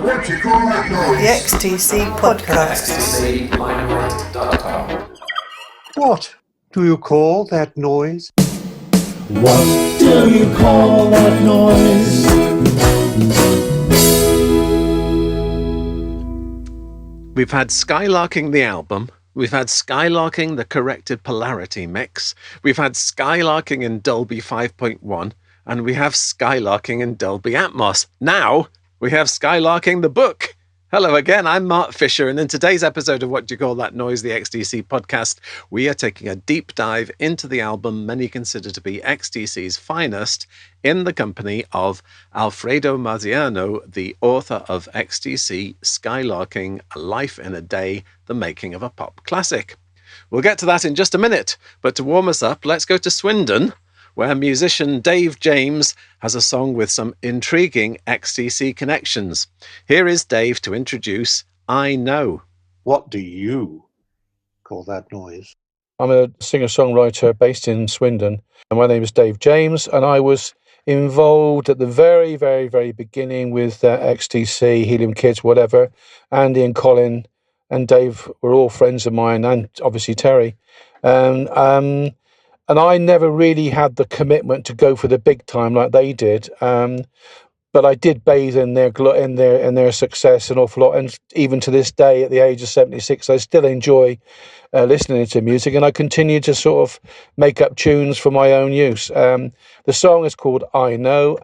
What you call that noise? The XTC Podcast. What do you call that noise? What do you call that noise? We've had Skylarking the album. We've had Skylarking the corrected polarity mix. We've had Skylarking in Dolby 5.1. And we have Skylarking in Dolby Atmos. Now we have Skylarking the book. Hello again, I'm Mark Fisher, and in today's episode of What Do You Call That Noise, the XTC podcast, we are taking a deep dive into the album many consider to be XTC's finest in the company of Alfredo Marziano, the author of XTC Skylarking, A Life in a Day, The Making of a Pop Classic. We'll get to that in just a minute, but to warm us up, let's go to Swindon, where musician Dave James has a song with some intriguing XTC connections. Here is Dave to introduce I Know. What do you call that noise? I'm a singer-songwriter based in Swindon, and my name is Dave James, and I was involved at the very, very, very beginning with XTC, Helium Kids, whatever. Andy and Colin and Dave were all friends of mine, and obviously Terry. And I never really had the commitment to go for the big time like they did. But I did bathe in their success an awful lot. And even to this day, at the age of 76, I still enjoy listening to music. And I continue to sort of make up tunes for my own use. The song is called I Know.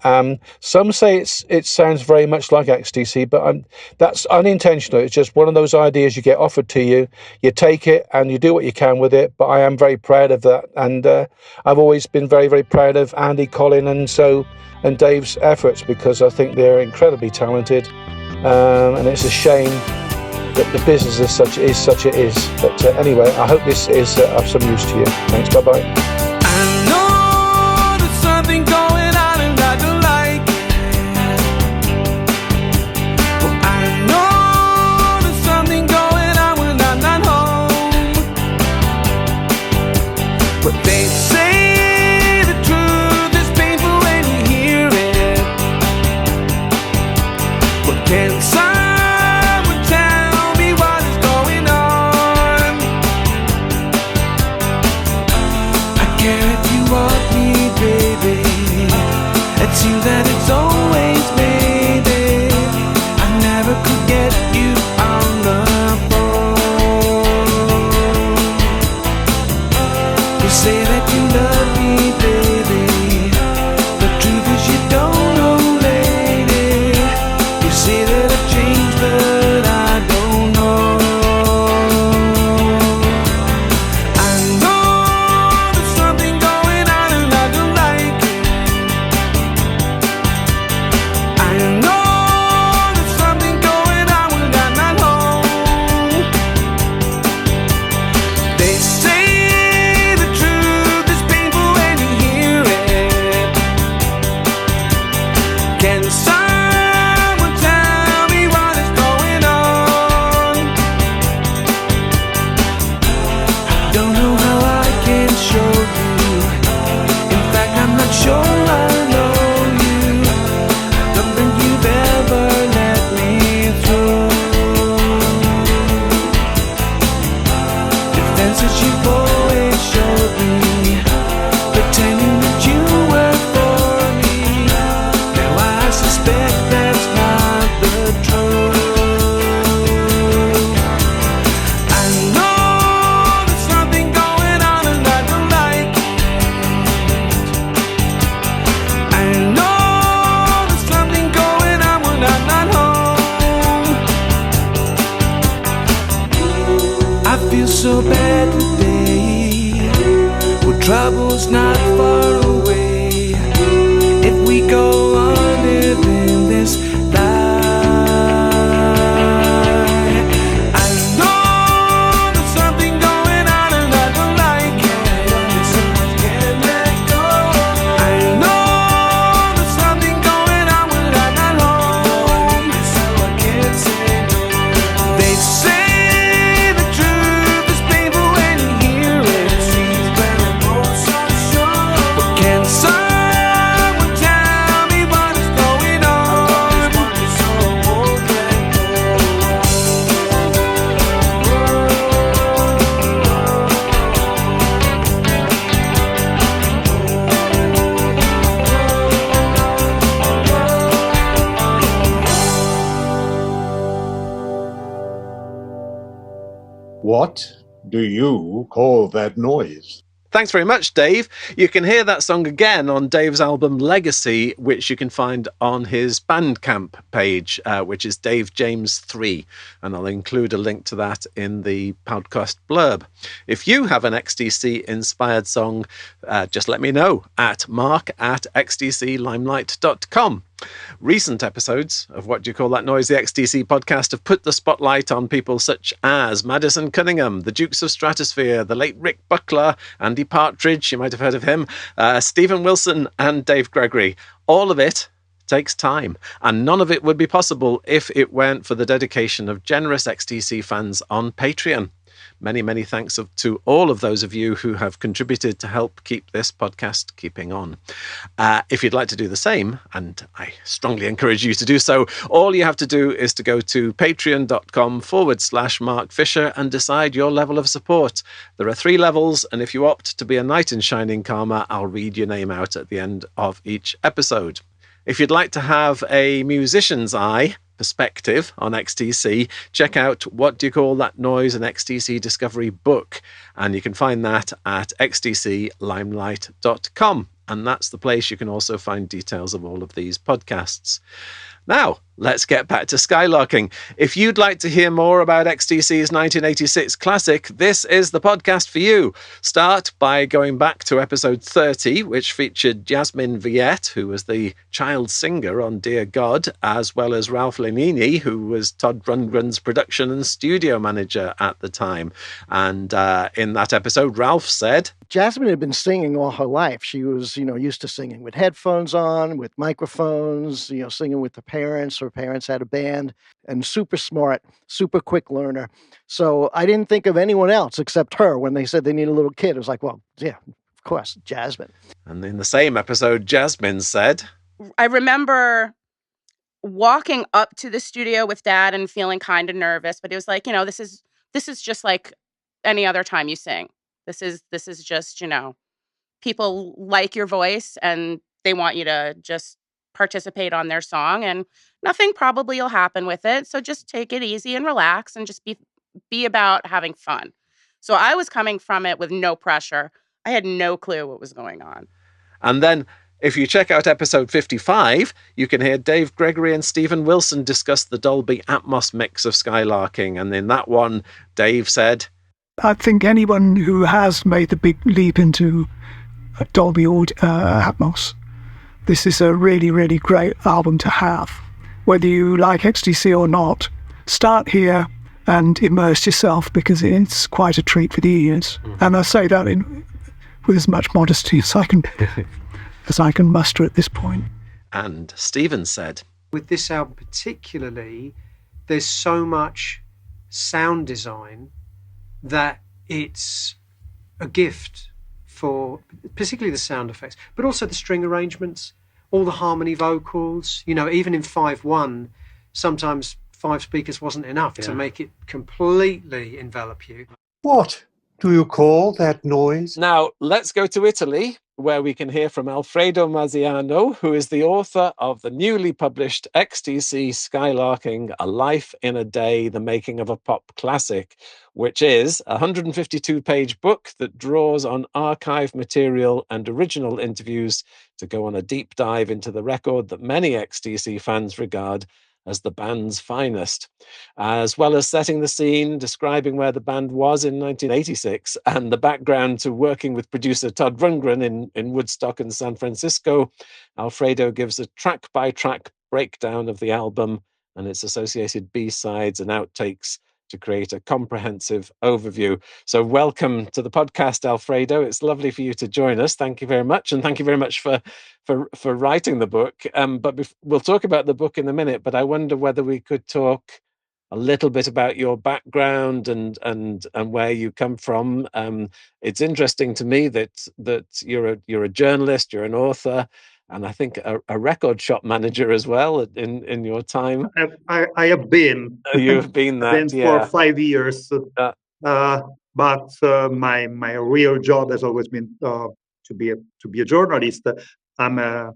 Some say it sounds very much like XTC, but that's unintentional. It's just one of those ideas you get offered to you. You take it and you do what you can with it. But I am very proud of that. And I've always been very, very proud of Andy, Colin, and Dave's efforts, because I think they're incredibly talented, and it's a shame that the business is such it is. But anyway, I hope this is of some use to you. Thanks, bye-bye. I know there's something going on and I don't like it. Well, I know there's something going on when I'm not home. But they say the truth is painful when you hear it. But can someone tell me what is going on? I care if you want me, baby. It seems that it's always maybe. I never could get you on the phone. You say that you love me, baby. The truth is you don't know, lady. You say that I've changed, but I don't know. I know there's something going on and I don't like it. I know there's something going on when I'm not home. They say the truth is painful when you hear it. Can someone tell me what is going on? I don't know how I can show you. In fact, I'm not sure I know you. I don't think you've ever let me through. Defenses you've always showed me, pretending that you were for me. Now I suspect that's not the truth. I know there's something going on and I don't like it. I know there's something going on when I'm not home. I feel so bad today. Well, trouble's not far away. If we go on living this lie, I know there's something going on and I don't like it. Can't let go. I know there's something going on when I'm not home. So I can't say no. They say the truth is painful when you hear it. Seems very so sure. What do you call that noise? Thanks very much, Dave. You can hear that song again on Dave's album Legacy, which you can find on his Bandcamp page, which is Dave James 3. And I'll include a link to that in the podcast blurb. If you have an XTC-inspired song, just let me know at mark@xtclimelight.com. Recent episodes of What Do You Call That Noise, the XTC podcast, have put the spotlight on people such as Madison Cunningham, the Dukes of Stratosphere, the late Rick Buckler, Andy Partridge, you might have heard of him, Stephen Wilson and Dave Gregory. All of it takes time, and none of it would be possible if it weren't for the dedication of generous XTC fans on Patreon. Many, many thanks to all of those of you who have contributed to help keep this podcast keeping on. If you'd like to do the same, and I strongly encourage you to do so, all you have to do is to go to patreon.com/Mark Fisher and decide your level of support. There are 3 levels, and if you opt to be a knight in shining armor, I'll read your name out at the end of each episode. If you'd like to have a musician's eye perspective on XTC, check out What Do You Call That Noise, an XTC Discovery book. And you can find that at xtclimelight.com. And that's the place you can also find details of all of these podcasts. Now, let's get back to Skylarking. If you'd like to hear more about XTC's 1986 classic, this is the podcast for you. Start by going back to episode 30, which featured Jasmine Viette, who was the child singer on Dear God, as well as Ralph Lenini, who was Todd Rundgren's production and studio manager at the time. And in that episode, Ralph said, Jasmine had been singing all her life. She was, used to singing with headphones on, with microphones, singing with her parents. Her parents had a band, and super smart, super quick learner. So I didn't think of anyone else except her when they said they need a little kid. It was like, well, yeah, of course, Jasmine. And in the same episode, Jasmine said, I remember walking up to the studio with Dad and feeling kind of nervous, but it was like, this is just like any other time you sing. This is just, people like your voice and they want you to just participate on their song, and nothing probably will happen with it. So just take it easy and relax and just be about having fun. So I was coming from it with no pressure. I had no clue what was going on. And then if you check out episode 55, you can hear Dave Gregory and Stephen Wilson discuss the Dolby Atmos mix of Skylarking. And in that one, Dave said, I think anyone who has made the big leap into Dolby Atmos, this is a really, really great album to have. Whether you like XTC or not, start here and immerse yourself, because it's quite a treat for the ears. And I say that with as much modesty as I can muster at this point. And Stephen said, with this album particularly, there's so much sound design that it's a gift for particularly the sound effects, but also the string arrangements, all the harmony vocals. Even in 5/1, sometimes 5 speakers wasn't enough to make it completely envelop you. What do you call that noise? Now, let's go to Italy, where we can hear from Alfredo Marziano, who is the author of the newly published XTC Skylarking, A Life in a Day, The Making of a Pop Classic, which is a 152-page book that draws on archive material and original interviews to go on a deep dive into the record that many XTC fans regard as the band's finest, as well as setting the scene, describing where the band was in 1986 and the background to working with producer Todd Rundgren in Woodstock and San Francisco. Alfredo gives a track-by-track breakdown of the album and its associated B-sides and outtakes to create a comprehensive overview. So welcome to the podcast, Alfredo. It's lovely for you to join us. Thank you very much. And thank you very much for writing the book. But we'll talk about the book in a minute, but I wonder whether we could talk a little bit about your background and where you come from. It's interesting to me that you're a journalist, you're an author, and I think a record shop manager as well in your time. I have been. You've been that, for 5 years. But my real job has always been to be a journalist. I'm a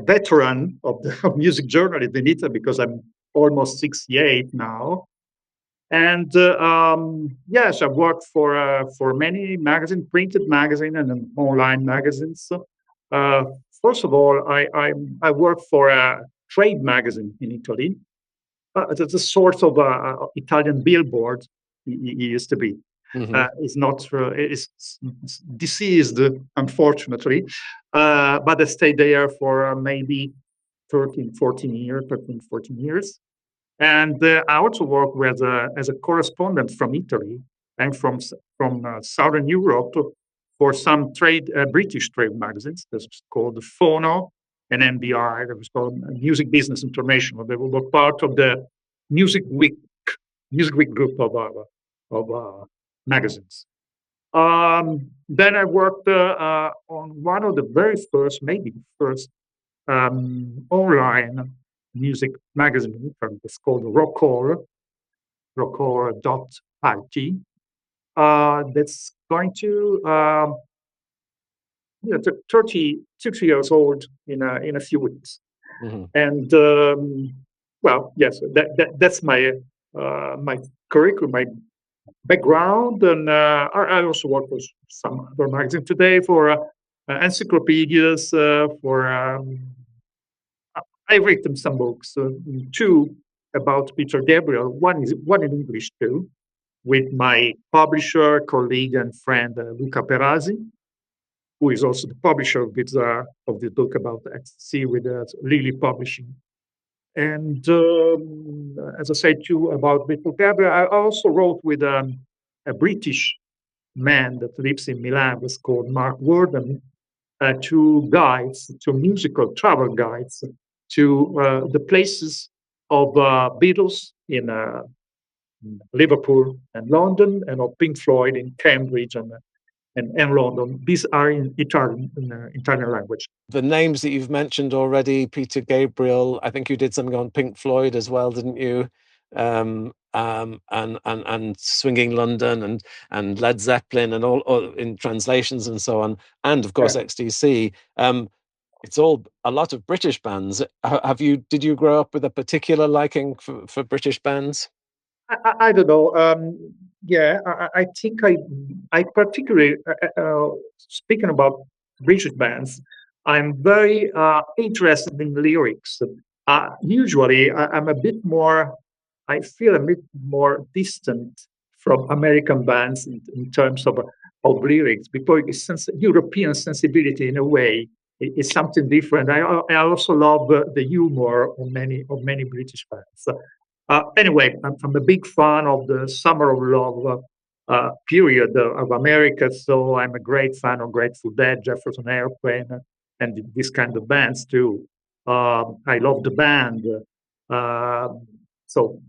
veteran of music journalism in Italy because I'm almost 68 now. And yes, I've worked for many magazines, printed magazine and online magazines. Uh, First of all, I worked for a trade magazine in Italy. It's a sort of Italian billboard. It used to be. Hmm. It's not. It's deceased, unfortunately. But I stayed there for maybe 13, 14 years. And I also work as a correspondent from Italy and from Southern Europe for some British trade magazines. That's called the Phono and NBI. That was called Music Business International. They were part of the Music Week Music Week group of magazines. Then I worked on one of the very first, maybe the first online music magazine. It's called rockcore.it. That's going to 36 years old in a few weeks. Hmm. And well, yes, that's my curriculum, my background, and I also work with some other magazines today for encyclopedias. I've written some books, two about Peter Gabriel. One in English too, with my publisher, colleague, and friend Luca Perazzi, who is also the publisher of the book about XTC with Lily Publishing. And as I said too about Peter Gabriel, I also wrote with a British man that lives in Milan, was called Mark Worden, two musical travel guides to the places of Beatles in Liverpool and London, and of Pink Floyd in Cambridge and London. These are in Italian language. The names that you've mentioned already, Peter Gabriel, I think you did something on Pink Floyd as well, didn't you? And Swinging London and Led Zeppelin and all in translations and so on, and of course XTC. It's all a lot of British bands. Did you grow up with a particular liking for British bands? I don't know. Yeah, I think I particularly speaking about British bands, I'm very interested in lyrics. Usually, I'm a bit more. I feel a bit more distant from American bands in terms of lyrics, because European sensibility, in a way, is something different. I also love the humor of many British bands. Anyway, I'm a big fan of the Summer of Love period of America, so I'm a great fan of Grateful Dead, Jefferson Airplane, and this kind of bands too. I love the band, so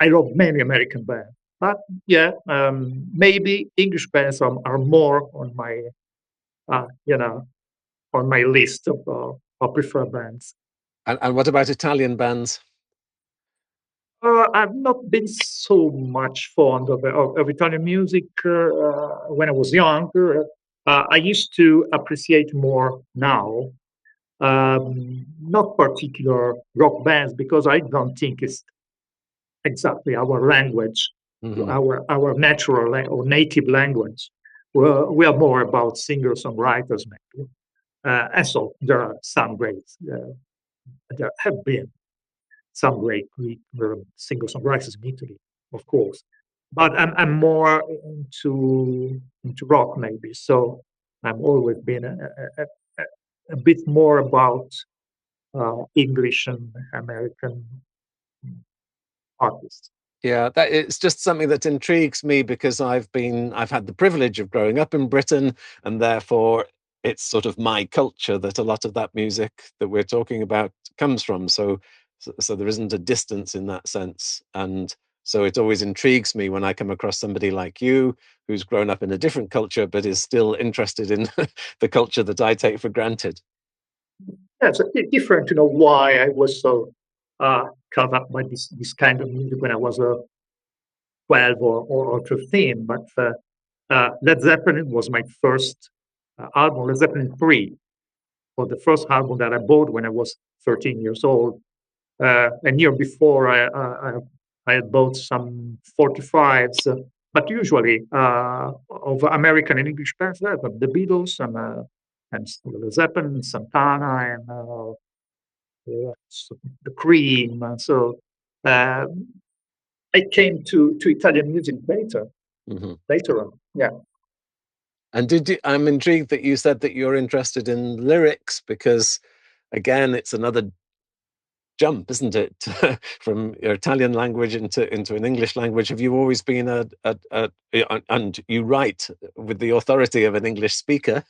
I love many American bands. But yeah, maybe English bands are more on my, on my list of preferred bands. And what about Italian bands? I've not been so much fond of Italian music when I was younger. I used to appreciate more now. Not particular rock bands, because I don't think it's exactly our language, Mhm. our natural or native language. We are more about singer-songwriters, maybe. And so there are some great, there have been some great Greek singer-songwriters in Italy, of course. But I'm more into rock, maybe. So I've always been a bit more about English and American artists. Yeah, that it's just something that intrigues me, because I've had the privilege of growing up in Britain, and therefore it's sort of my culture that a lot of that music that we're talking about comes from. So there isn't a distance in that sense. And so it always intrigues me when I come across somebody like you who's grown up in a different culture but is still interested in the culture that I take for granted. Yeah, it's a bit different to know why I was so caught up by this kind of music when I was 12 or 15. But Led Zeppelin was my first album, Led Zeppelin 3, was the first album that I bought when I was 13 years old. A year before, I had bought some 45s, but usually of American and English bands, the Beatles and Led Zeppelin, Santana, and the Cream. So I came to Italian music later on. Yeah. And I'm intrigued that you said that you're interested in lyrics, because again, it's another jump, isn't it, from your Italian language into an English language? Have you always been and you write with the authority of an English speaker,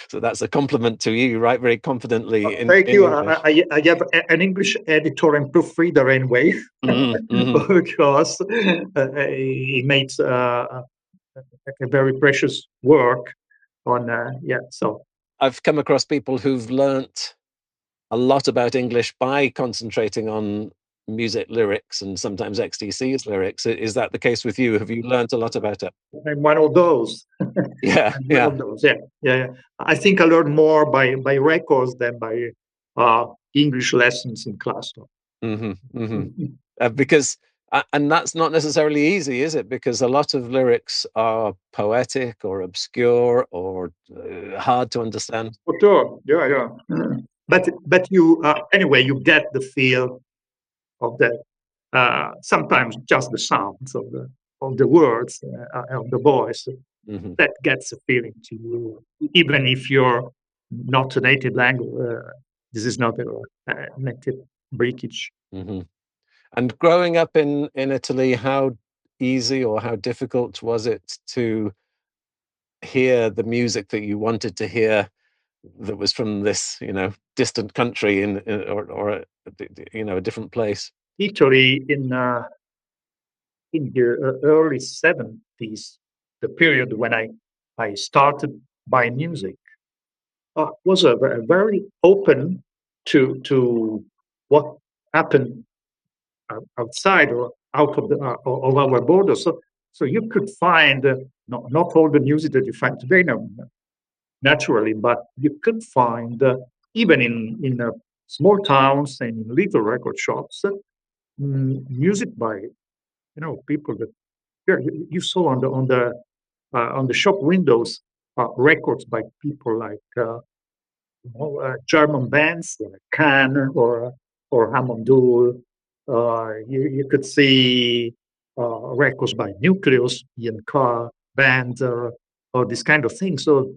so that's a compliment to you. You write very confidently in Thank you. English. I have an English editor and proofreader anyway, because he makes a very precious work on. So I've come across people who've learnt a lot about English by concentrating on music lyrics and sometimes XTC's lyrics. Is that the case with you? Have you learnt a lot about it? I'm one of those. Yeah. One of those. Yeah. I think I learned more by records than by English lessons in class. Because and that's not necessarily easy, is it? Because a lot of lyrics are poetic or obscure or hard to understand. For sure. Yeah. But you anyway, you get the feel of that. Sometimes just the sounds of the words of the voice that gets a feeling to you, even if you're not a native language. This is not a native British. And growing up in Italy, how easy or how difficult was it to hear the music that you wanted to hear, that was from this, distant country or a different place? Italy in the early 70s, the period when I started buying music, was a very open to what happened outside or out of our borders. So you could find not all the music that you find today, naturally, but you could find even in small towns and in little record shops music by people that you saw on the shop windows records by people like German bands like Can or Hammond Duel. You could see records by Nucleus, Ian Carr, band, or this kind of thing. So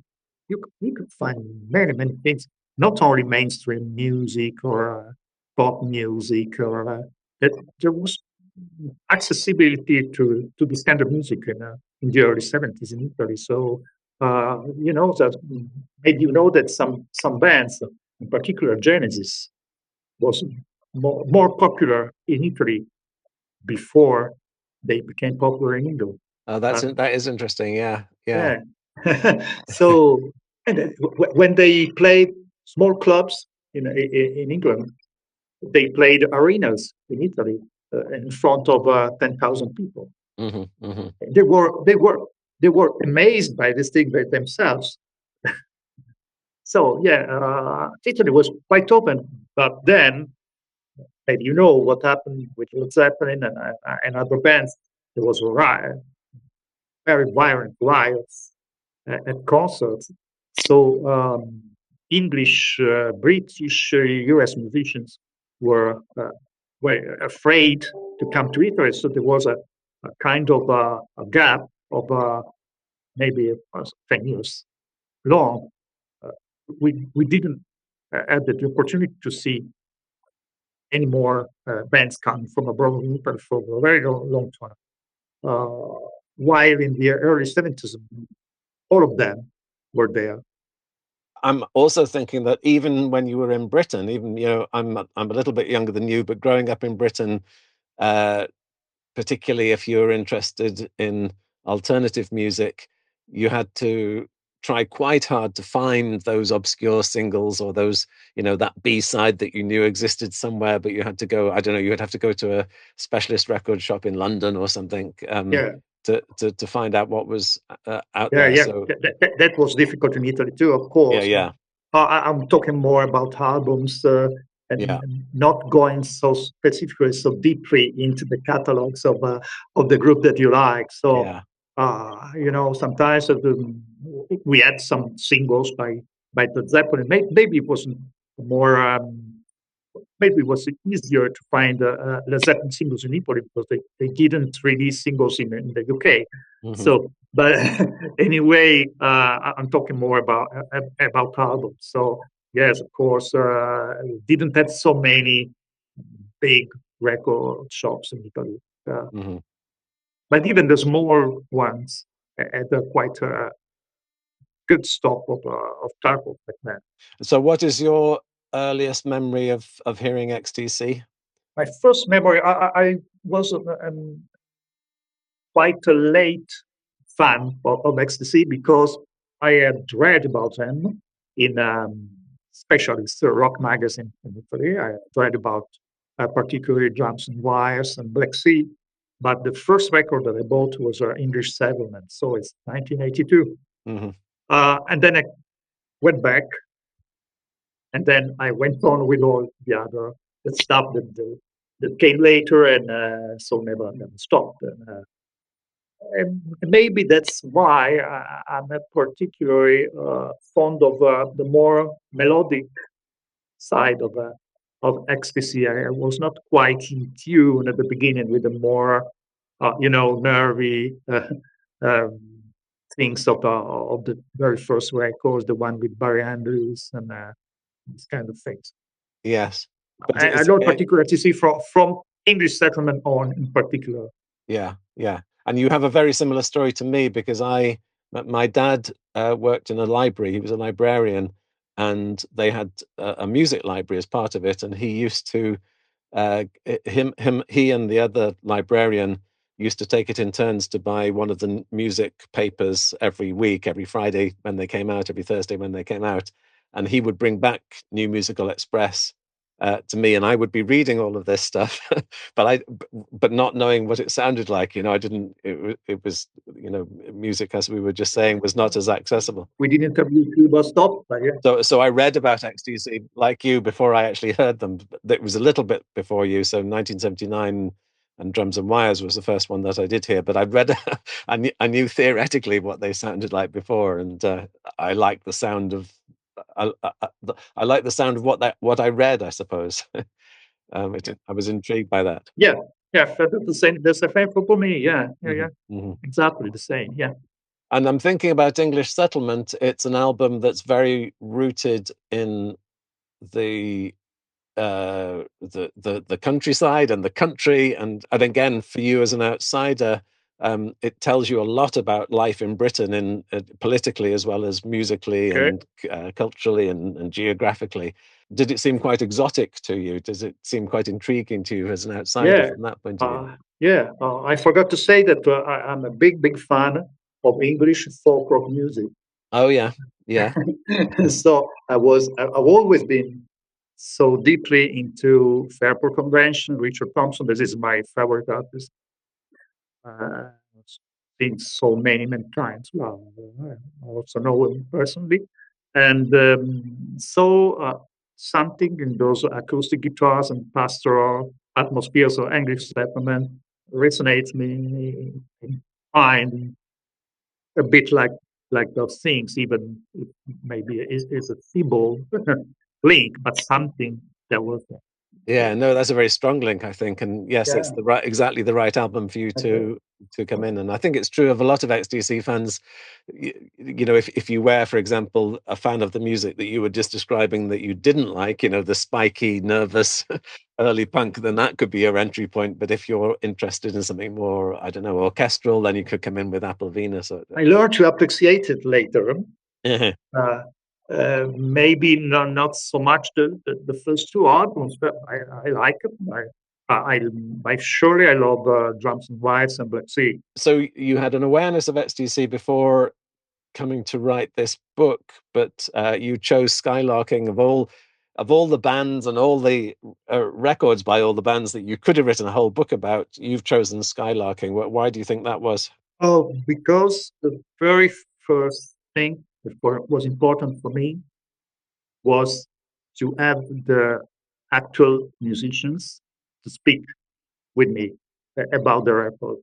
you could find many things, not only mainstream music or pop music, or that there was accessibility to this kind of music in the early 70s in Italy. So that made that some bands, in particular Genesis, was more popular in Italy before they became popular in England. Oh, that is interesting. Yeah. So, and when they played small clubs in England, they played arenas in Italy in front of 10,000 people. They were amazed by this thing by themselves. So Italy was quite open, but then, and what happened with Led Zeppelin and other bands, there was very violent riots at concerts. So English, British, US musicians were afraid to come to Italy. So there was a kind of a gap of maybe 10 years long. We didn't have the opportunity to see any more bands coming from abroad in Italy for a very long time. While in the early 70s, all of them were there. I'm also thinking that even when you were in Britain, even I'm a little bit younger than you, but growing up in Britain, particularly if you're interested in alternative music, you had to try quite hard to find those obscure singles or those, that B-side that you knew existed somewhere, but you had to go, I don't know, you would have to go to a specialist record shop in London or something to find out what was out there. Yeah, so that was difficult in Italy too, of course. Yeah. I'm talking more about albums and Yeah. not going so specifically, so deeply into the catalogs of the group that you like. So, Yeah. sometimes we had some singles by Led Zeppelin. Maybe it was more. Maybe it was easier to find Led Zeppelin singles in Italy because they didn't release singles in the UK. Mhm. So, but anyway, I'm talking more about albums. So yes, of course, didn't have so many big record shops in Italy, Mhm. but even the small ones had a quite good stock of titles back then. So, what is your earliest memory of hearing XTC? My first memory, I was quite a late fan of XTC because I had read about them in especially the rock magazine in Italy. I had read about particularly Drums and Wires and Black Sea. But the first record that I bought was English Settlement. So it's 1982. Hmm. And then I went back and then I went on with all the other the stuff that came later and so never stopped. And maybe that's why I'm not particularly fond of the more melodic side of XTC. I was not quite in tune at the beginning with the more, nervy um, things of the very first records, the one with Barry Andrews and these kind of things. Yes, but I learned particular XTC from English Settlement on in particular. yeah, yeah. And you have a very similar story to me because my dad worked in a library. He was a librarian, and they had a music library as part of it. And he used to, he and the other librarian used to take it in turns to buy one of the music papers every week, every Friday when they came out, every Thursday when they came out. And he would bring back New Musical Express to me, and I would be reading all of this stuff, but not knowing what it sounded like. I didn't. It was music, as we were just saying, was not as accessible. We didn't have YouTube bus stop, but yeah. So I read about XTC like you before I actually heard them. It was a little bit before you. So 1979. And Drums and Wires was the first one that I did hear, but I'd read, I knew theoretically what they sounded like before, and I liked the sound of. I like the sound of what I read, I suppose. I was intrigued by that. Yeah, that's the same. That's the same for me. Yeah, Mm-hmm. Exactly the same. Yeah. And I'm thinking about English Settlement. It's an album that's very rooted in the countryside and the country, and again, for you as an outsider, it tells you a lot about life in Britain, in politically as well as musically and culturally and geographically. Did it seem quite exotic to you? Does it seem quite intriguing to you as an outsider from that point of view? I forgot to say that I'm a big fan of English folk rock music. Oh yeah. So I've always been so deeply into Fairport Convention, Richard Thompson. This is my favorite artist. Seen so many times. Well, I also know him personally, and something in those acoustic guitars and pastoral atmospheres of English settlement resonates me in mind a bit like those things, even if maybe is a feeble link, but something that was there. Yeah, no, that's a very strong link, I think, and yes, it's exactly the right album for you to come in. And I think it's true of a lot of XTC fans. If you were, for example, a fan of the music that you were just describing that you didn't like, the spiky, nervous early punk, then that could be your entry point. But if you're interested in something more, I don't know, orchestral, then you could come in with Apple Venus. I learned to appreciate it later. Maybe not so much the first two albums, but I like it. I surely love Drums and Wires and Black Sea. So you had an awareness of XTC before coming to write this book, but you chose Skylarking of all the bands and all the records by all the bands that you could have written a whole book about. You've chosen Skylarking. Why do you think that was? Oh, because the very first thing that was important for me was to have the actual musicians to speak with me about the record.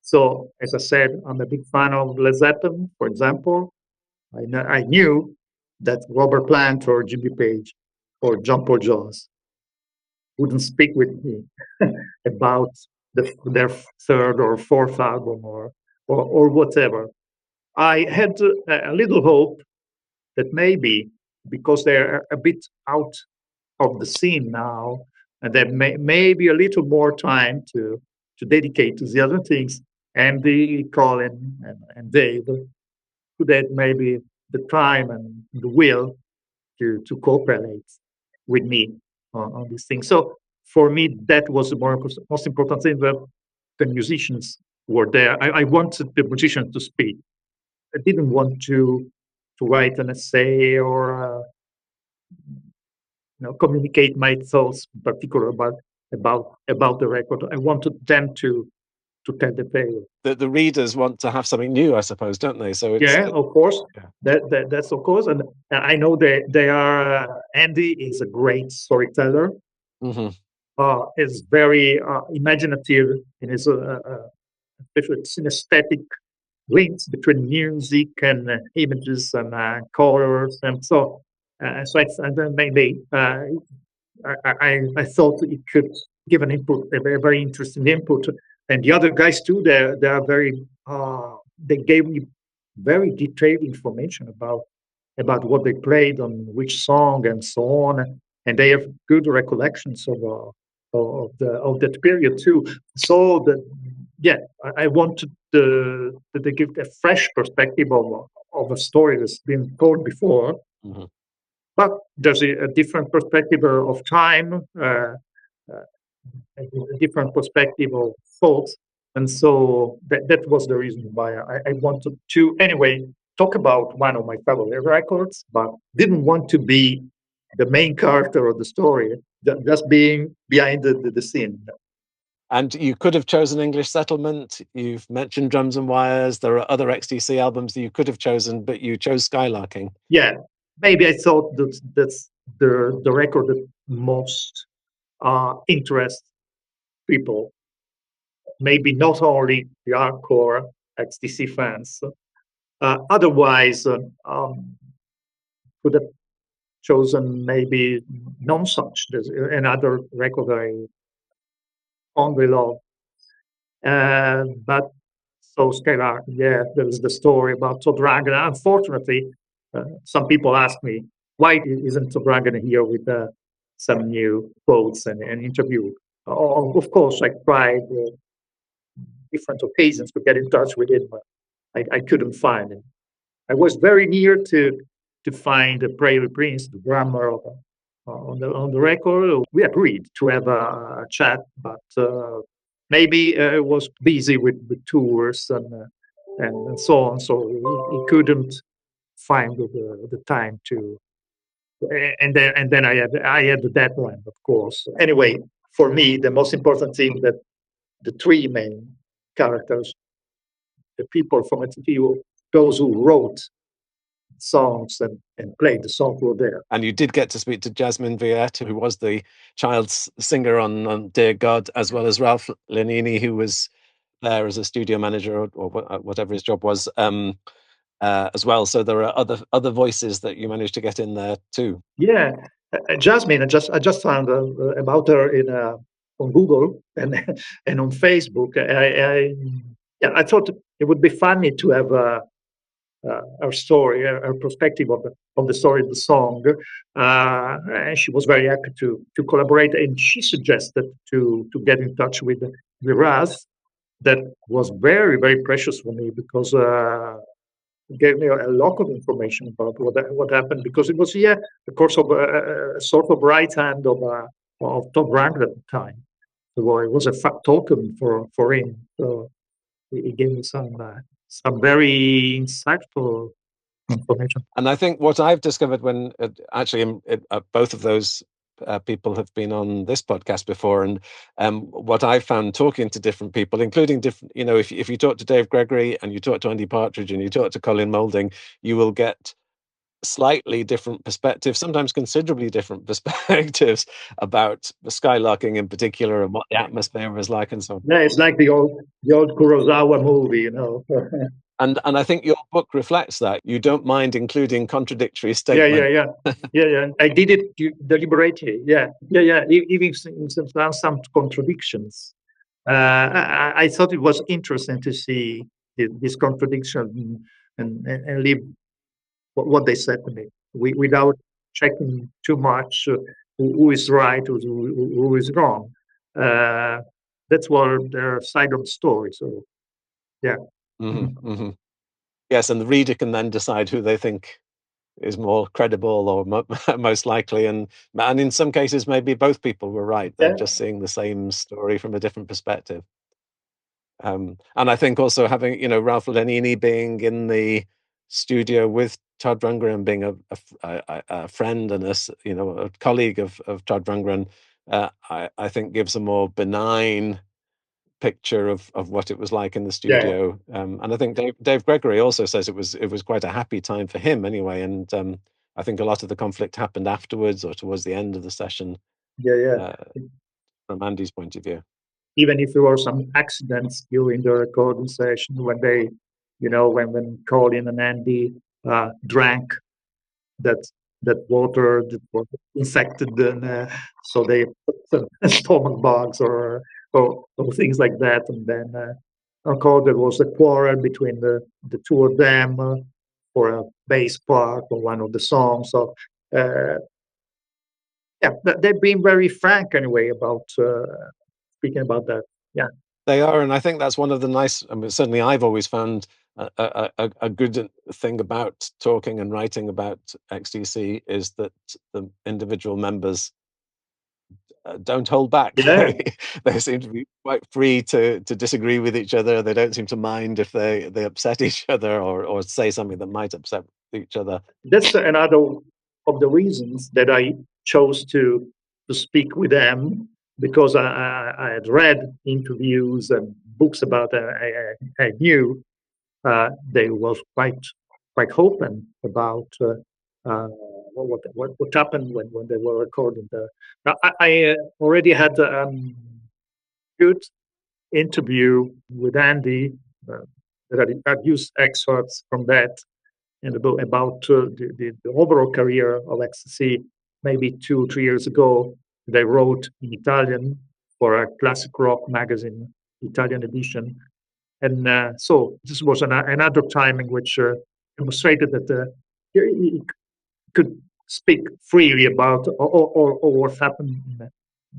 So, as I said, I'm a big fan of Led Zeppelin, for example. I knew that Robert Plant or Jimmy Page or John Paul Jones wouldn't speak with me about their third or fourth album or whatever. I had a little hope that maybe because they're a bit out of the scene now, and there may be a little more time to dedicate to the other things. Andy, Colin, and Dave could have maybe the time and the will to cooperate with me on these things. So for me, that was the most important thing, that the musicians were there. I wanted the musicians to speak. I didn't want to write an essay or communicate my thoughts, in particular about the record. I wanted them to tell the tale. The readers want to have something new, I suppose, don't they? So it's, of course. Yeah. That's of course, and I know they are. Andy is a great storyteller. Mm-hmm. Is very imaginative in his synesthetic links between music and images and colors, and so and then maybe I thought it could give an input, a very, very interesting input. And the other guys too, they are very. They gave me very detailed information about what they played on which song and so on, and they have good recollections of that period too. So I wanted to give a fresh perspective of a story that's been told before. Mm-hmm. But there's a different perspective of time, a different perspective of thoughts. And so that was the reason why I wanted to, anyway, talk about one of my favorite records, but didn't want to be the main character of the story, just being behind the scene. And you could have chosen English Settlement. You've mentioned Drums and Wires. There are other XTC albums that you could have chosen, but you chose Skylarking. Yeah, maybe I thought that's the record that most interests people. Maybe not only the hardcore XTC fans. Otherwise, could have chosen maybe Non-Such. There's another record I fondly love. But so Skylark, there's the story about Todd Rundgren. Unfortunately, some people ask me, why isn't Todd Rundgren here with some new quotes and interview? Of course, I tried different occasions to get in touch with him, but I couldn't find him. I was very near to find Prairie Prince, the drummer on the record. We agreed to have a chat, but maybe I was busy with tours and so on, so he couldn't find the time to. And then I had the deadline, of course. Anyway, for me, the most important thing that the three main characters, the people from XTC, those who wrote songs and played the songs were there. And you did get to speak to Jasmine Viette, who was the child singer on Dear God, as well as Ralph Lenini, who was there as a studio manager or whatever his job was, as well. So there are other voices that you managed to get in there too. Yeah, Jasmine. I just found about her on Google and on Facebook. I thought it would be funny to have her story, her perspective of the story of the song. And she was very happy to collaborate, and she suggested to get in touch with Raz. That was very, very precious for me because it gave me a lot of information about what happened, because it was the course of a sort of right hand of Todd Rundgren at the time. So it was a token for him. So it gave me some very insightful information. And I think what I've discovered when both of those people have been on this podcast before, and what I've found talking to different people, including different, if you talk to Dave Gregory and you talk to Andy Partridge and you talk to Colin Moulding, you will get slightly different perspectives, sometimes considerably different perspectives about the skylarking in particular and what the atmosphere was like and so on. Yeah, it's like the old Kurosawa movie, you know. And I think your book reflects that. You don't mind including contradictory Yeah, statements. yeah. I did it deliberately. Yeah. Even some contradictions. I thought it was interesting to see this contradiction and leave what they said to me without checking too much who is right, who is wrong. That's what their side of the story. So, yeah. Yes, and the reader can then decide who they think is more credible or most likely, and in some cases maybe both people were right. They're just seeing the same story from a different perspective. And I think also having, Ralph Lenini being in the studio with Todd Rundgren, being a friend and a colleague of Todd Rundgren, I think gives a more benign picture of what it was like in the studio. And I think Dave Gregory also says it was quite a happy time for him anyway. And I think a lot of the conflict happened afterwards or towards the end of the session. From Andy's point of view. Even if there were some accidents during the recording session when they, when Colin and Andy drank that water that was infected, and so they put some stomach bugs or things like that, and then of course there was a quarrel between the two of them for a bass part on one of the songs. So they've been very frank anyway about speaking about that. Yeah, they are, and I think that's one of the nice. I mean, certainly, I've always found a good thing about talking and writing about XTC is that the individual members don't hold back. Yeah. They seem to be quite free to disagree with each other. They don't seem to mind if they upset each other or say something that might upset each other. That's another of the reasons that I chose to speak with them, because I had read interviews and books about it. I knew they was quite open about what happened when they were recording the. I already had good interview with Andy that I'd used excerpts from that in the book about the overall career of XTC. Maybe 2-3 years ago, they wrote in Italian for a classic rock magazine, Italian edition. And so this was another time in which demonstrated that he could speak freely about or what happened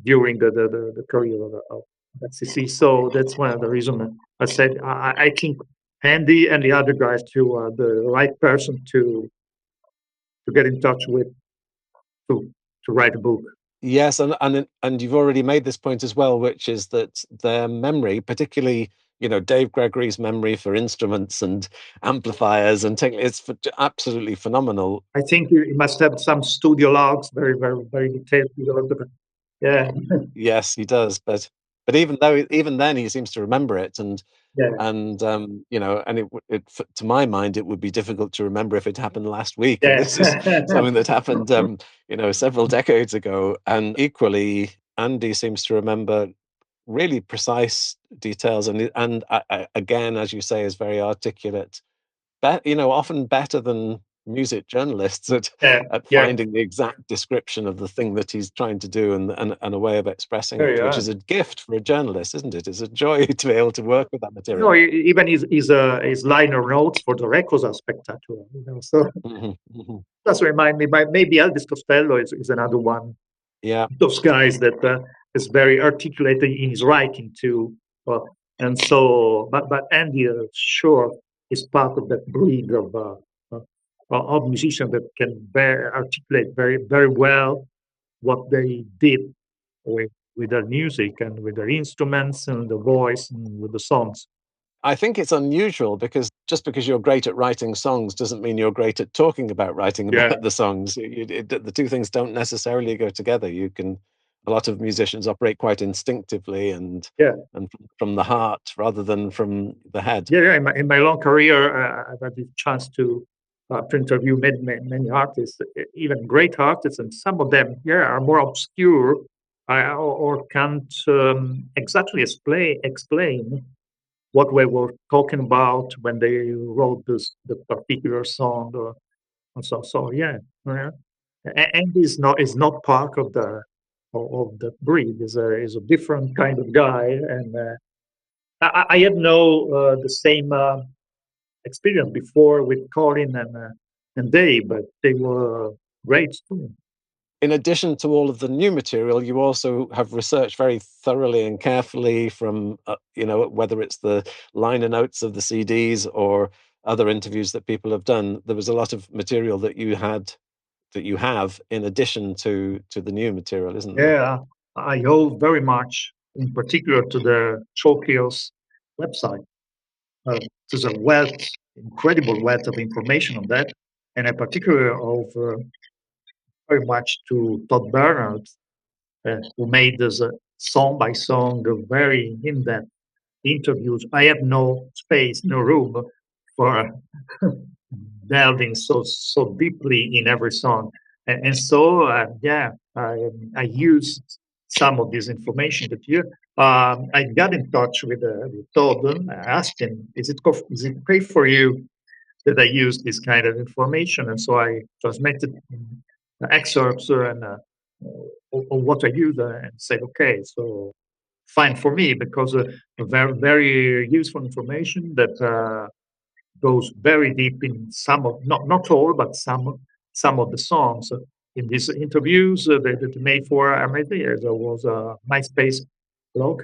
during the career of XTC. So that's one of the reasons I said I think Andy and the other guys are the right person to get in touch with to write a book. Yes, and you've already made this point as well, which is that their memory, particularly Dave Gregory's memory for instruments and amplifiers and it's absolutely phenomenal. I think he must have some studio logs, very, very, very detailed. Yeah. Yes, he does, but even then he seems to remember it, and it to my mind it would be difficult to remember if it happened last week. And this is something that happened several decades ago, and equally Andy seems to remember really precise details, and again, as you say, is very articulate, often better than music journalists at finding the exact description of the thing that he's trying to do and a way of expressing it, which is a gift for a journalist, isn't it? It's a joy to be able to work with that material. No, even his liner notes for the records are spectacular. So that's remind me. Maybe Elvis Costello is another one. Yeah, those guys that is very articulated in his writing too. And so, but Andy sure is part of that breed of musicians that can articulate very, very well what they did with their music and with their instruments and the voice and with the songs. I think it's unusual because just because you're great at writing songs doesn't mean you're great at talking about writing about the songs. The two things don't necessarily go together. A lot of musicians operate quite instinctively and from the heart rather than from the head. Yeah. In my long career, I've had the chance to to interview many artists, even great artists, and some of them, are more obscure, or can't exactly explain what we were talking about when they wrote the particular song, or so. So yeah. And is not part of the breed. Is a different kind of guy, and I had no the same experience before with Colin and Dave, but they were great too. In addition to all of the new material, you also have researched very thoroughly and carefully from, whether it's the liner notes of the CDs or other interviews that people have done. There was a lot of material that you have in addition to the new material, isn't there? Yeah, I owe very much, in particular, to the Showkills website. There's a incredible wealth of information on that, and in particular of very much to Todd Bernard, who made this song by song, very in-depth interviews. I have no space, no room for delving so deeply in every song, and so I used some of this information that you. I got in touch with Todd. I asked him, "Is it okay for you that I use this kind of information?" And so I transmitted excerpts and of what I use, and said, "Okay, so fine for me," because very very useful information that goes very deep in some of, not all, but some of the songs. In these interviews that they made for Amadeus, there was a MySpace blog,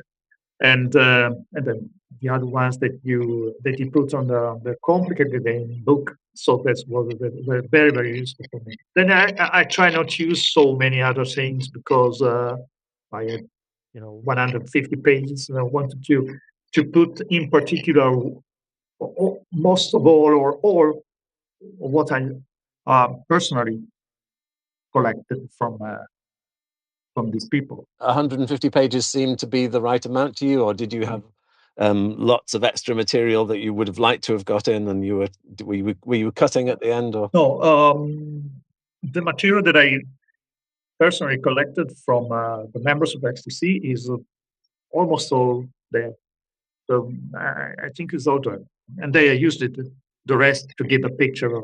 and then the other ones that you put on the complicated book. So that was very very useful for me. Then I try not to use so many other things because I had 150 pages, and I wanted to put in particular most of all of what I personally collected from these people. 150 pages seemed to be the right amount to you, or did you have lots of extra material that you would have liked to have got in, and were you cutting at the end? Or no, the material that I personally collected from the members of XTC is almost all there. So I think it's all done, and they used it the rest to give a picture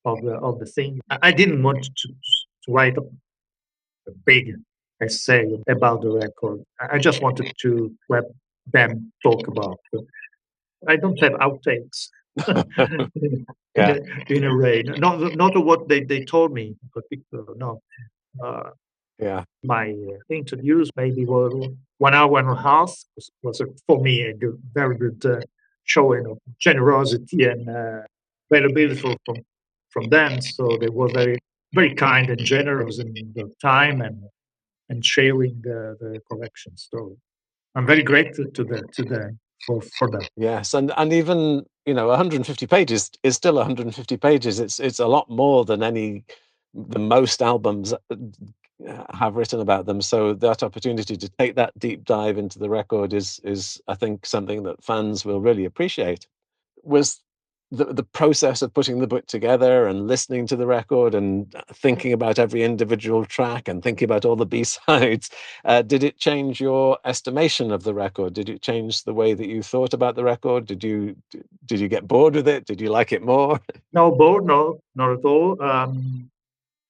of the thing. I didn't want to write a big essay about the record. I just wanted to let them talk about it. I don't have outtakes in a way. Not what they told me in particular. No. My interviews maybe were 1 hour and a half. Was for me a very good showing of generosity and availability from them. So they were very very kind and generous in their time and sharing the collection. So I'm very grateful to them for that. Yes, and even 150 pages is still 150 pages. It's a lot more than the most albums have written about them. So that opportunity to take that deep dive into the record is I think something that fans will really appreciate. Was the process of putting the book together and listening to the record and thinking about every individual track and thinking about all the B-sides, did it change your estimation of the record? Did it change the way that you thought about the record? Did you get bored with it? Did you like it more? No, bored, no, not at all.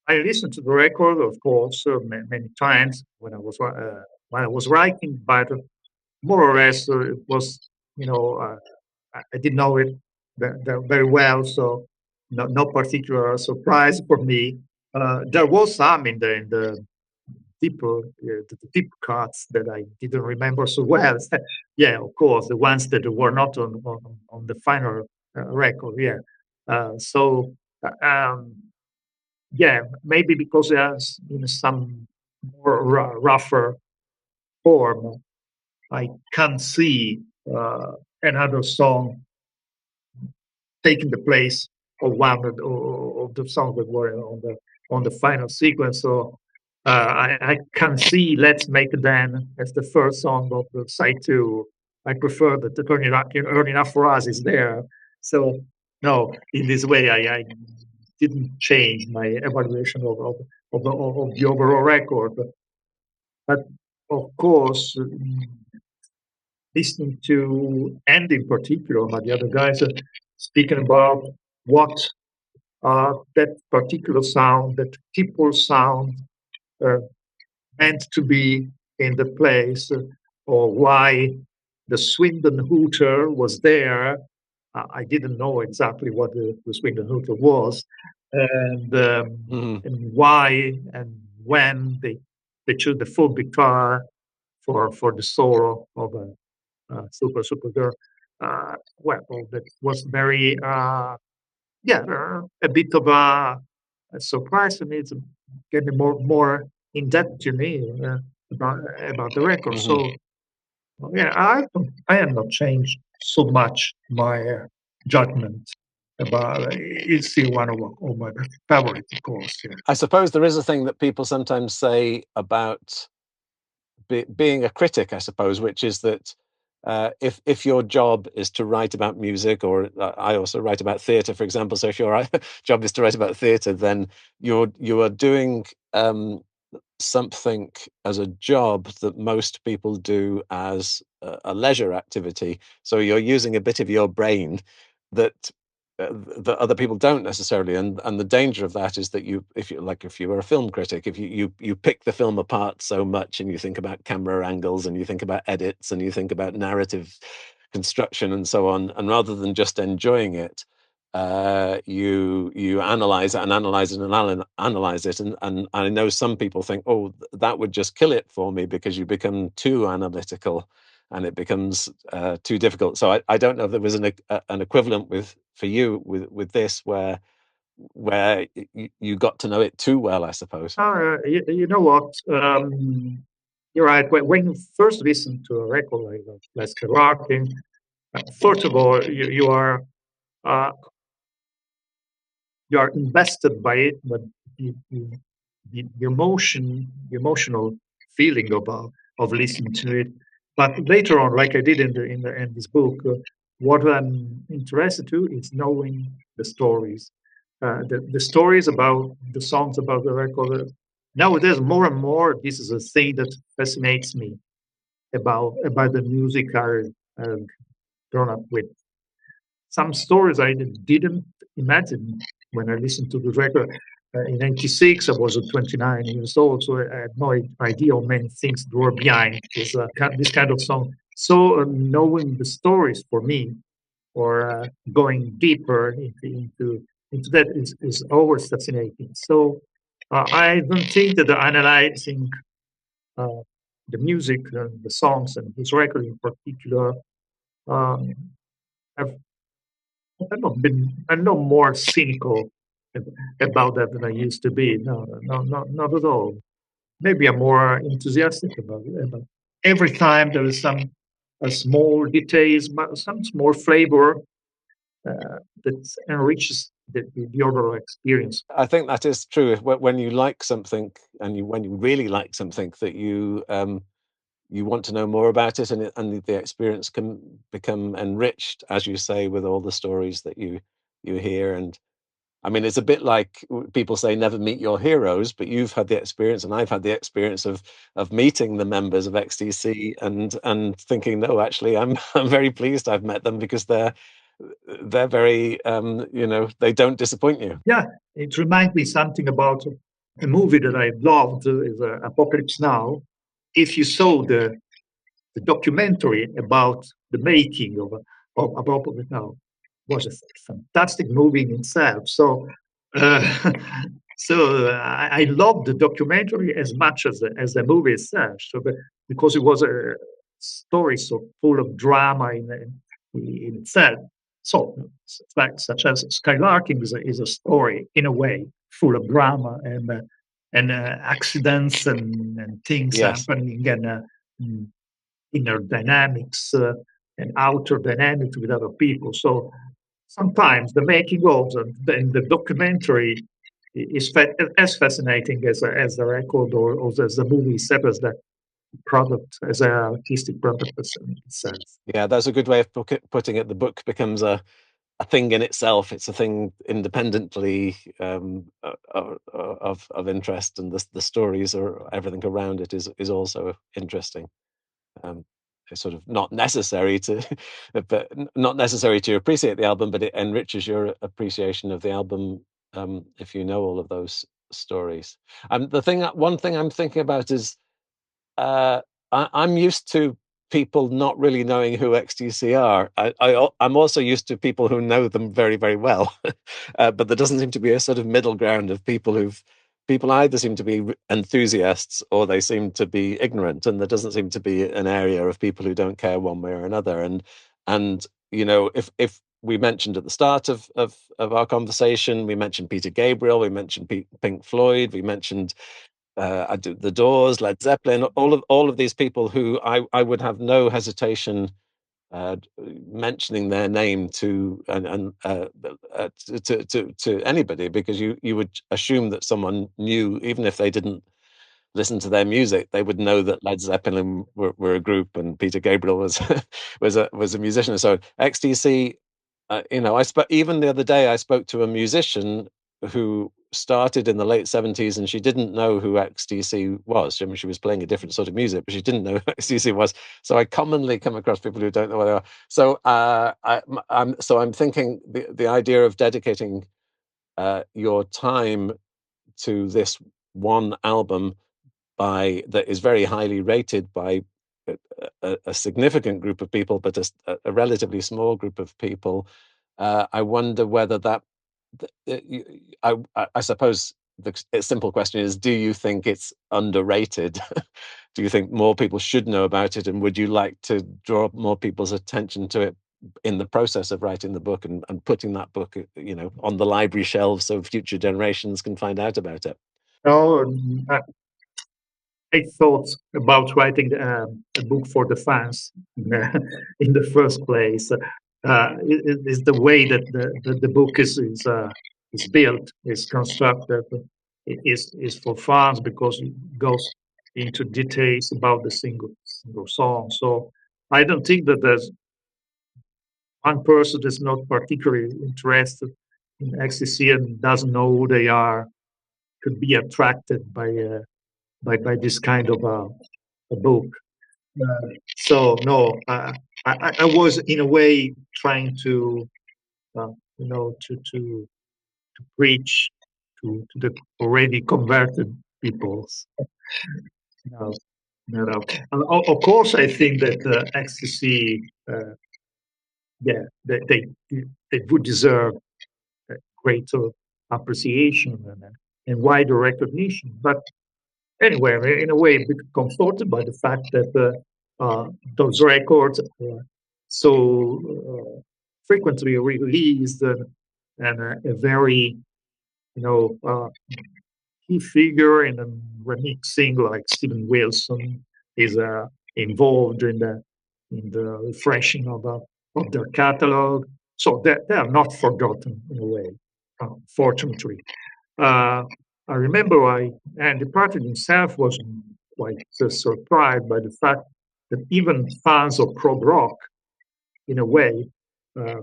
I listened to the record, of course, many times when I was writing, but more or less it was, I didn't know it very well, so no particular surprise for me. There was some in the deeper the deep cuts that I didn't remember so well. Yeah, of course, the ones that were not on the final record. Yeah, so. Yeah, maybe because there's in some more rougher form, I can't see another song taking the place of one of the songs that were on the final sequence. So I can see "Let's Make a Dan" as the first song of the side two. I prefer that the "Early Enough for Us" is there. So no, in this way, I didn't change my evaluation of the overall record. But of course, listening to Andy in particular, but the other guys speaking about what that particular sound, that people sound, meant to be in the place, or why the Swindon Hooter was there. I didn't know exactly what the Swindon Hooter was, and why and when they chose the full guitar for the solo of Super Girl. Well, that was very a bit of a surprise to me. It's getting more in depth to me about the record. So yeah, I have not changed so much my judgment about it's still one of my favorites, of course. Yeah. I suppose there is a thing that people sometimes say about being a critic, I suppose, which is that if your job is to write about music, or I also write about theatre, for example. So if your job is to write about theatre, then you are doing something as a job that most people do as a leisure activity. So you're using a bit of your brain that that other people don't necessarily, and the danger of that is that if you were a film critic, if you pick the film apart so much, and you think about camera angles, and you think about edits, and you think about narrative construction and so on, and rather than just enjoying it, you analyze it and analyze it and analyze it, and I know some people think, oh, that would just kill it for me because you become too analytical and it becomes too difficult. So I don't know if there was an equivalent for you with this where you got to know it too well, I suppose. You know what? You're right. When you first listen to a record like Skylarking, first of all, you are invested by it, but the emotional feeling of listening to it. But later on, like I did in this book, what I'm interested to is knowing the stories, the stories about the songs about the record. Nowadays, more and more, this is a thing that fascinates me about the music I've grown up with. Some stories I didn't imagine when I listened to the record. In '96, I was 29 years old, so I had no idea how many things were behind this kind of song. So knowing the stories for me, or going deeper into that is always fascinating. So I don't think that analyzing the music, the songs, and his record in particular, have I'm not more cynical about that than I used to be. No, not at all. Maybe I'm more enthusiastic about it. But every time there is some a small details, some small flavor that enriches the overall experience. I think that is true. When you like something, and when you really like something, that you want to know more about it, and the experience can become enriched, as you say, with all the stories that you hear. And I mean, it's a bit like people say, never meet your heroes, but you've had the experience, and I've had the experience of meeting the members of XTC and thinking, no, actually, I'm very pleased I've met them, because they're very they don't disappoint you. Yeah, it reminds me something about a movie that I loved, is Apocalypse Now. If you saw the documentary about the making of Apocalypse Now, was a fantastic movie in itself. So, I loved the documentary as much as the movie itself. So, because it was a story so full of drama in itself. So, such as Skylarking is a story in a way full of drama and accidents and things happening, and inner dynamics and outer dynamics with other people. So sometimes the making of the documentary is as fascinating as the record or as the movie itself, as the product, as an artistic product itself. Yeah, that's a good way of putting it. The book becomes a a thing in itself. It's a thing independently of interest, and the stories or everything around it is also interesting. It's sort of not necessary to, but not necessary to appreciate the album, but it enriches your appreciation of the album if you know all of those stories. One thing I'm thinking about is I'm used to people not really knowing who XTC are. I'm also used to people who know them very, very well, but there doesn't seem to be a sort of middle ground of people either seem to be enthusiasts or they seem to be ignorant, and there doesn't seem to be an area of people who don't care one way or another. And if we mentioned at the start of our conversation, we mentioned Peter Gabriel, we mentioned Pink Floyd, we mentioned the Doors, Led Zeppelin, all of these people who I would have no hesitation mentioning their name to anybody, because you would assume that someone knew, even if they didn't listen to their music, they would know that Led Zeppelin were a group and Peter Gabriel was was a musician. So XTC, even the other day I spoke to a musician who started in the late 70s, and she didn't know who XTC was. I mean, she was playing a different sort of music, but she didn't know who XTC was. So I commonly come across people who don't know what they are. So I'm thinking the idea of dedicating your time to this one album that is very highly rated by a significant group of people, but a relatively small group of people. I wonder whether I suppose the simple question is, do you think it's underrated? Do you think more people should know about it? And would you like to draw more people's attention to it in the process of writing the book and putting that book, on the library shelves so future generations can find out about it? No, I thought about writing a book for the fans in the first place. Is the way that the book is built, is constructed, is for fans, because it goes into details about the single song. So I don't think that there's one person that's not particularly interested in XTC and doesn't know who they are could be attracted by this kind of a book. So no, I was in a way trying to to preach to the already converted peoples. No, no. Of course, I think that XTC, yeah, they would deserve greater appreciation and wider recognition. But anyway, in a way, a bit comforted by the fact that those records so frequently released, and a very key figure in a remixing like Steven Wilson is involved in the refreshing of their catalog. So they are not forgotten in a way, fortunately. I remember and the party himself was quite surprised by the fact that even fans of prog rock, in a way,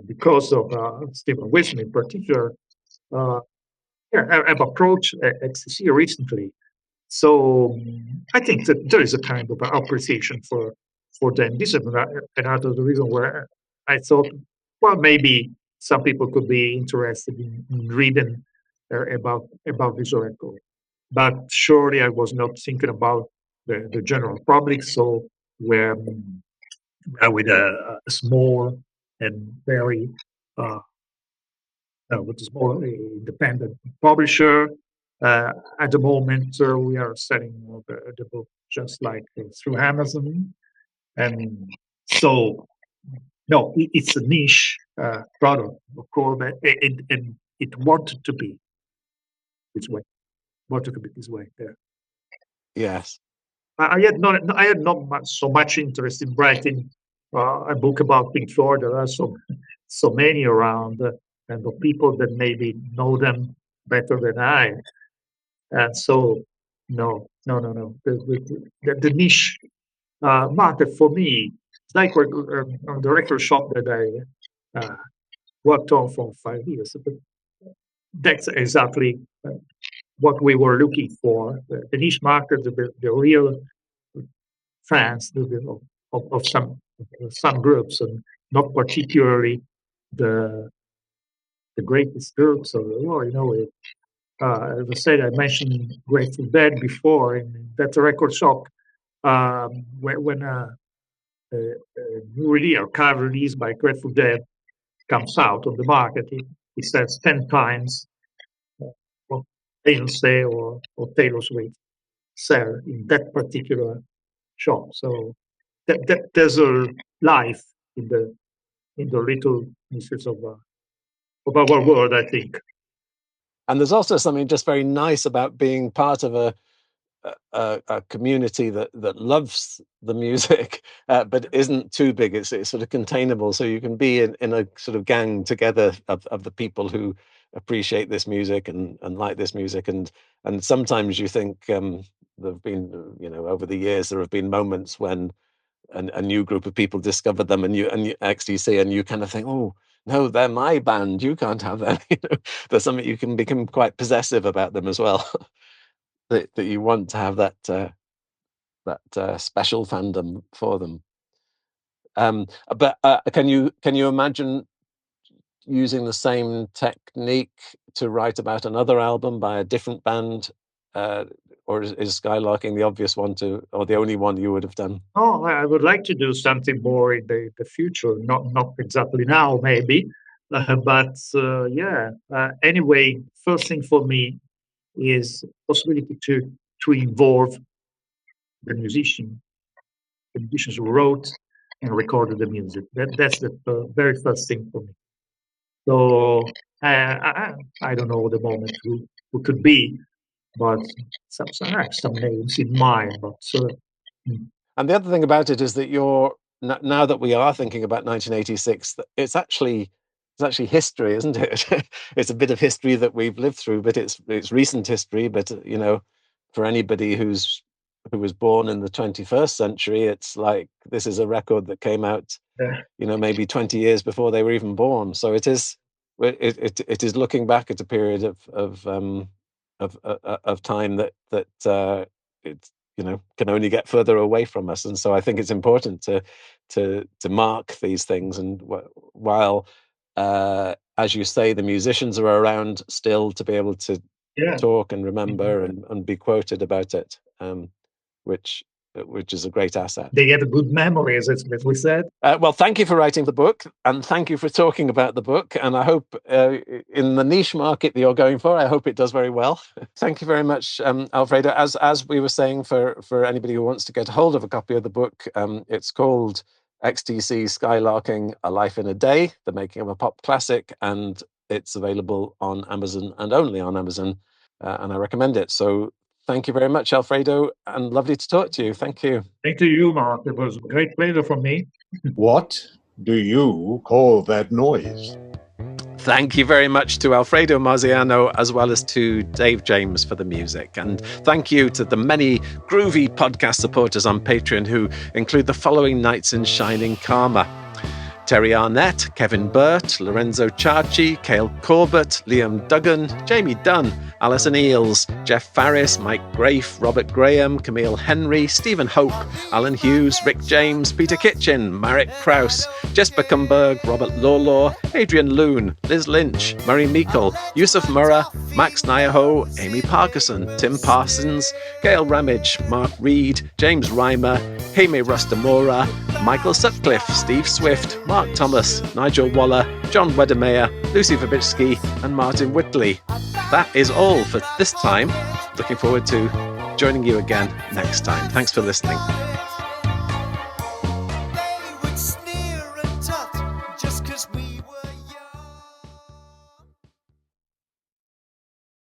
because of Stephen Wilson in particular, have approached XTC recently. So I think that there is a kind of appreciation for them. This is another reason where I thought, well, maybe some people could be interested in reading about this record. But surely I was not thinking about the general public. So we're with a small and very with a small independent publisher. At the moment, we are selling the book just like through Amazon, and so no, it's a niche product, of course, and it wanted to be this way. Wanted to be this way. There. Yes. I had not so much interest in writing a book about Pink Floyd. There are so many around, and the people that maybe know them better than I. And so, no. The niche market for me, it's like the record shop that worked on for 5 years. But that's exactly what we were looking for. The niche market, the real fans of some groups, and not particularly the greatest groups of the world. As I said, I mentioned Grateful Dead before, and that's a record shop. When a new release or cover release by Grateful Dead comes out on the market, it sells 10 times what Beyoncé or Taylor Swift sell in that particular shop. So that there's a life in the little niches of our world, I think. And there's also something just very nice about being part of a community that loves the music, but isn't too big. It's sort of containable, so you can be in a sort of gang together of the people who appreciate this music and like this music. And sometimes you think there've been, over the years, there have been moments when a new group of people discovered them, and you XTC, and you kind of think, oh no, they're my band, you can't have them. There's something, you can become quite possessive about them as well. that you want to have that special fandom for them. But can you imagine using the same technique to write about another album by a different band, or is Skylarking the obvious one or the only one you would have done? Oh, I would like to do something more in the future, not exactly now, maybe, but yeah. Anyway, first thing for me is possibility to involve the musicians who wrote and recorded the music. That's the very first thing for me. So I don't know at the moment who could be, but some names in mind. But and the other thing about it is that now that we are thinking about 1986, it's actually history, isn't it? It's a bit of history that we've lived through, but it's recent history. But for anybody who was born in the 21st century, it's like this is a record that came out, maybe 20 years before they were even born. So it is looking back at a period of time that it's can only get further away from us. And so I think it's important to mark these things. And while, as you say, the musicians are around still to be able to talk and remember and be quoted about it, which is a great asset. They have a good memory, as we said. Well, thank you for writing the book, and thank you for talking about the book. And I hope in the niche market that you're going for, I hope it does very well. Thank you very much, Alfredo. As we were saying, for anybody who wants to get hold of a copy of the book, it's called XTC Skylarking, A Life in a Day, The Making of a Pop Classic, and it's available on Amazon and only on Amazon, and I recommend it. So thank you very much, Alfredo, and lovely to talk to you. Thank you. Thank you, Mark. It was a great pleasure for me. What do you call that noise? Thank you very much to Alfredo Marziano, as well as to Dave James for the music. And thank you to the many groovy podcast supporters on Patreon who include the following knights in shining karma: Terry Arnett, Kevin Burt, Lorenzo Ciacci, Cale Corbett, Liam Duggan, Jamie Dunn, Alison Eales, Jeff Farris, Mike Grafe, Robert Graham, Camille Henry, Stephen Hope, Alan Hughes, Rick James, Peter Kitchen, Marek Kraus, Jesper Kumberg, Robert Lawlaw, Adrian Loon, Liz Lynch, Murray Meikle, Yusuf Murrah, Max Nyaho, Amy Parkinson, Tim Parsons, Gail Ramage, Mark Reed, James Reimer, Jaime Rustamora, Michael Sutcliffe, Steve Swift, Mark Thomas, Nigel Waller, John Wedemeyer, Lucy Verbitsky, and Martin Whitley. That is all for this time. Looking forward to joining you again next time. Thanks for listening.